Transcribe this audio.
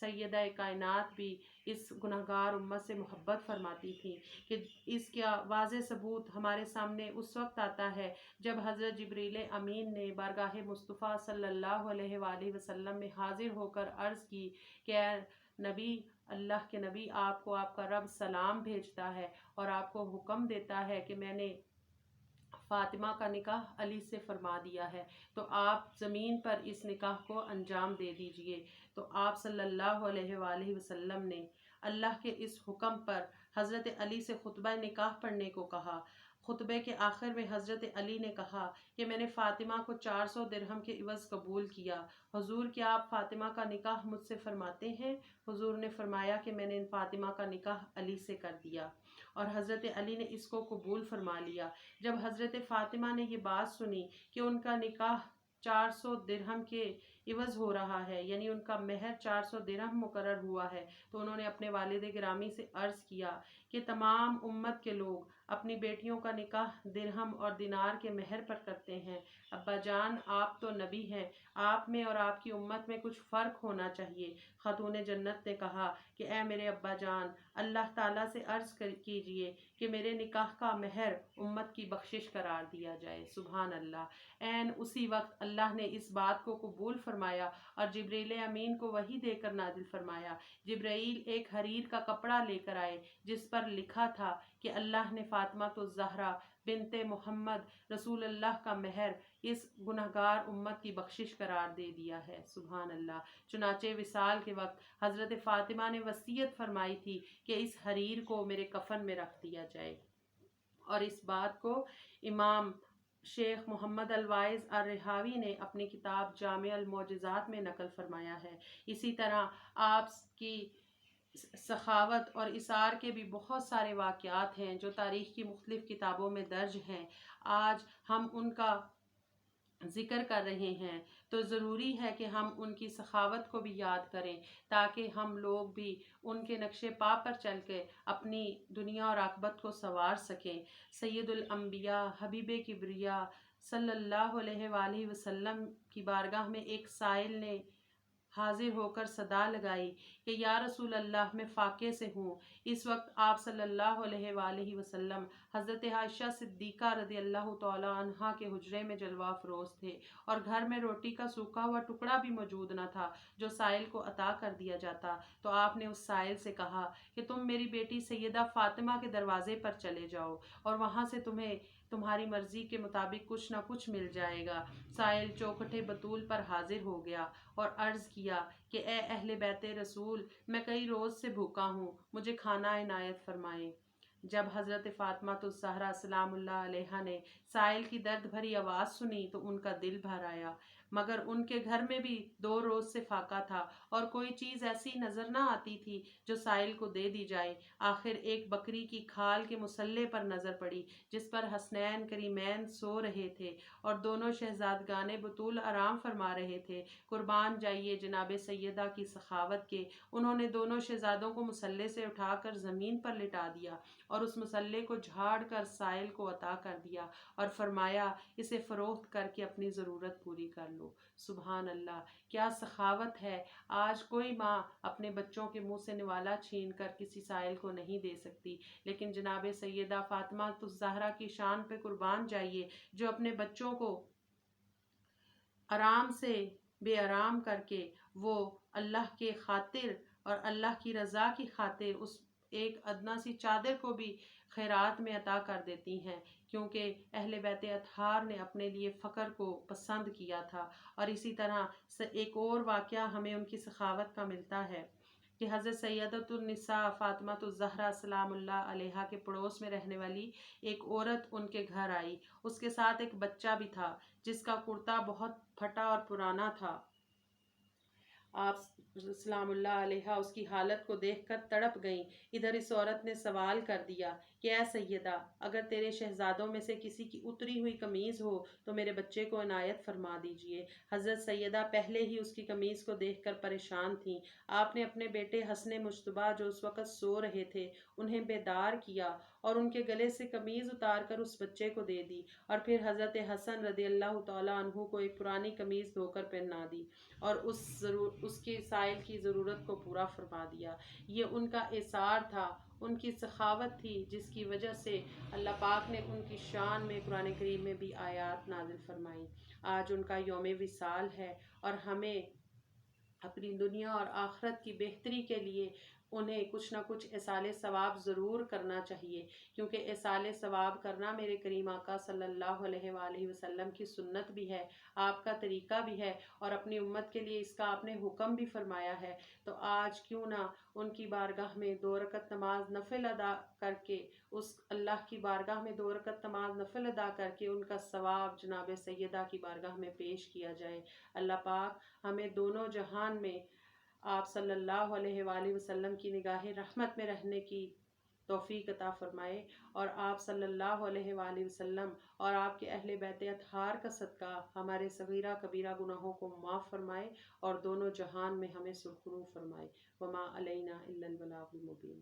سیدہ کائنات بھی اس گناہگار امت سے محبت فرماتی تھی کہ اس کا واضح ثبوت ہمارے سامنے اس وقت آتا ہے جب حضرت جبریل امین نے بارگاہ مصطفیٰ صلی اللہ علیہ وآلہ وسلم میں حاضر ہو کر عرض کی کہ اے نبی، اللہ کے نبی، آپ کو آپ کا رب سلام بھیجتا ہے اور آپ کو حکم دیتا ہے کہ میں نے فاطمہ کا نکاح علی سے فرما دیا ہے، تو آپ زمین پر اس نکاح کو انجام دے دیجئے۔ تو آپ صلی اللہ علیہ وآلہ وسلم نے اللہ کے اس حکم پر حضرت علی سے خطبہ نکاح پڑھنے کو کہا۔ خطبے کے آخر میں حضرت علی نے کہا کہ میں نے فاطمہ کو 400 درہم کے عوض قبول کیا۔ حضور، کیا آپ فاطمہ کا نکاح مجھ سے فرماتے ہیں؟ حضور نے فرمایا کہ میں نے فاطمہ کا نکاح علی سے کر دیا، اور حضرت علی نے اس کو قبول فرما لیا۔ جب حضرت فاطمہ نے یہ بات سنی کہ ان کا نکاح 400 درہم کے عوض ہو رہا ہے، یعنی ان کا مہر 400 درہم مقرر ہوا ہے، تو انہوں نے اپنے والد گرامی سے عرض کیا کہ تمام امت کے لوگ اپنی بیٹیوں کا نکاح درہم اور دینار کے مہر پر کرتے ہیں۔ ابا جان، آپ تو نبی ہیں، آپ میں اور آپ کی امت میں کچھ فرق ہونا چاہیے۔ خاتون جنت نے کہا کہ اے میرے ابا جان، اللہ تعالیٰ سے عرض کیجئے کہ میرے نکاح کا مہر امت کی بخشش قرار دیا جائے۔ سبحان اللہ۔ عین اسی وقت اللہ نے اس بات کو قبول فرمایا اور جبریل امین کو وحی دے کر نازل فرمایا۔ جبرائیل ایک حریر کا کپڑا لے کر آئے جس پر لکھا تھا کہ اللہ نے فاطمہ الزہرا بنت محمد رسول اللہ کا مہر اس گناہگار امت کی بخشش قرار دے دیا ہے۔ سبحان اللہ۔ چنانچہ وصال کے وقت حضرت فاطمہ نے وصیت فرمائی تھی کہ اس حریر کو میرے کفن میں رکھ دیا جائے، اور اس بات کو امام شیخ محمد الواعظ الرحاوی نے اپنی کتاب جامع المعجزات میں نقل فرمایا ہے۔ اسی طرح آپ کی سخاوت اور اثار کے بھی بہت سارے واقعات ہیں جو تاریخ کی مختلف کتابوں میں درج ہیں۔ آج ہم ان کا ذکر کر رہے ہیں تو ضروری ہے کہ ہم ان کی سخاوت کو بھی یاد کریں تاکہ ہم لوگ بھی ان کے نقش پا پر چل کے اپنی دنیا اور آخرت کو سنوار سکیں۔ سید الانبیاء حبیب کبریا صلی اللہ علیہ وآلہ وسلم کی بارگاہ میں ایک سائل نے حاضر ہو کر صدا لگائی کہ یا رسول اللہ، میں فاقے سے ہوں۔ اس وقت آپ صلی اللہ علیہ وآلہ وسلم حضرت عائشہ صدیقہ رضی اللہ تعالی عنہا کے حجرے میں جلوہ افروز تھے، اور گھر میں روٹی کا سوکھا ہوا ٹکڑا بھی موجود نہ تھا جو سائل کو عطا کر دیا جاتا۔ تو آپ نے اس سائل سے کہا کہ تم میری بیٹی سیدہ فاطمہ کے دروازے پر چلے جاؤ اور وہاں سے تمہیں تمہاری مرضی کے مطابق کچھ نہ کچھ مل جائے گا۔ سائل چوکھٹے بطول پر حاضر ہو گیا اور عرض کیا کہ اے اہل بیت رسول، میں کئی روز سے بھوکا ہوں، مجھے کھانا عنایت فرمائیں۔ جب حضرت فاطمہ الزہرا سلام اللہ علیہا نے سائل کی درد بھری آواز سنی تو ان کا دل بھر آیا، مگر ان کے گھر میں بھی 2 روز سے فاقہ تھا اور کوئی چیز ایسی نظر نہ آتی تھی جو سائل کو دے دی جائے۔ آخر ایک بکری کی کھال کے مسلے پر نظر پڑی جس پر حسنین کریمین سو رہے تھے اور دونوں شہزادگان بطول آرام فرما رہے تھے۔ قربان جائیے جناب سیدہ کی سخاوت کے، انہوں نے دونوں شہزادوں کو مسلے سے اٹھا کر زمین پر لٹا دیا اور اس مسلے کو جھاڑ کر سائل کو عطا کر دیا اور فرمایا اسے فروخت کر کے اپنی ضرورت پوری کر لو۔ سبحان اللہ، کیا سخاوت ہے! آج کوئی ماں اپنے بچوں کے منہ سے نوالا چھین کر کسی سائل کو نہیں دے سکتی، لیکن جناب سیدہ فاطمہ الزہرا کی شان پہ قربان جائیے جو اپنے بچوں کو آرام سے بے آرام کر کے وہ اللہ کے خاطر اور اللہ کی رضا کی خاطر اس ایک ادنا سی چادر کو بھی خیرات میں عطا کر دیتی ہیں، کیونکہ اہل بیت اطہار نے اپنے لیے فقر کو پسند کیا تھا۔ اور اسی طرح ایک اور واقعہ ہمیں ان کی سخاوت کا ملتا ہے کہ حضرت سیدۃ النساء فاطمہ الزہرا سلام اللہ علیہا کے پڑوس میں رہنے والی ایک عورت ان کے گھر آئی۔ اس کے ساتھ ایک بچہ بھی تھا جس کا کرتا بہت پھٹا اور پرانا تھا۔ آپ سلام اللہ علیہا اس کی حالت کو دیکھ کر تڑپ گئیں۔ ادھر اس عورت نے سوال کر دیا کہ اے سیدہ، اگر تیرے شہزادوں میں سے کسی کی اتری ہوئی قمیض ہو تو میرے بچے کو عنایت فرما دیجئے۔ حضرت سیدہ پہلے ہی اس کی قمیض کو دیکھ کر پریشان تھیں۔ آپ نے اپنے بیٹے حسن مجتبیٰ جو اس وقت سو رہے تھے انہیں بیدار کیا اور ان کے گلے سے قمیض اتار کر اس بچے کو دے دی، اور پھر حضرت حسن رضی اللہ تعالیٰ عنہ کو ایک پرانی قمیض دھو کر پہنا دی اور اس کے سائل کی ضرورت کو پورا فرما دیا۔ یہ ان کا اثار تھا، ان کی سخاوت تھی، جس کی وجہ سے اللہ پاک نے ان کی شان میں قرآن کریم میں بھی آیات نازل فرمائی۔ آج ان کا یوم وصال ہے اور ہمیں اپنی دنیا اور آخرت کی بہتری کے لیے انہیں کچھ نہ کچھ ایصال ثواب ضرور کرنا چاہیے، کیونکہ ایصال ثواب کرنا میرے کریم آقا صلی اللہ علیہ وآلہ وسلم کی سنت بھی ہے، آپ کا طریقہ بھی ہے، اور اپنی امت کے لیے اس کا آپ نے حکم بھی فرمایا ہے۔ تو آج کیوں نہ ان کی بارگاہ میں 2 رکعت نماز نفل ادا کر کے، اس اللہ کی بارگاہ میں 2 رکعت نماز نفل ادا کر کے ان کا ثواب جناب سیدہ کی بارگاہ میں پیش کیا جائے۔ اللہ پاک ہمیں دونوں جہان میں آپ صلی اللہ علیہ وآلہ وسلم کی نگاہ رحمت میں رہنے کی توفیق عطا فرمائے، اور آپ صلی اللہ علیہ وآلہ وسلم اور آپ کے اہل بیت اطہار کا صدقہ ہمارے صغیرہ کبیرہ گناہوں کو معاف فرمائے اور دونوں جہان میں ہمیں سرخرو فرمائے۔ وما علینا الا البلاغ المبین۔